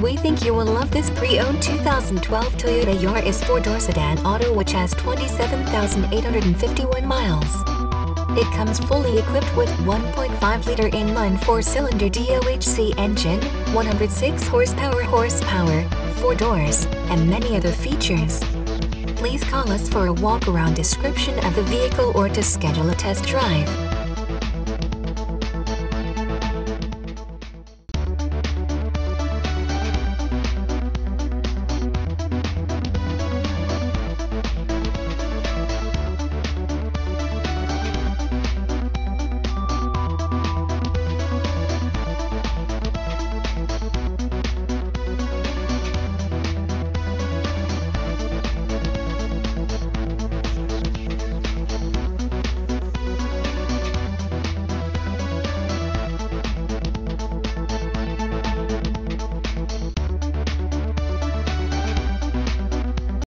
We think you will love this pre-owned 2012 Toyota Yaris 4-door sedan auto, which has 27,851 miles. It comes fully equipped with 1.5-liter inline 4-cylinder DOHC engine, 106 horsepower, 4 doors, and many other features. Please call us for a walk-around description of the vehicle or to schedule a test drive.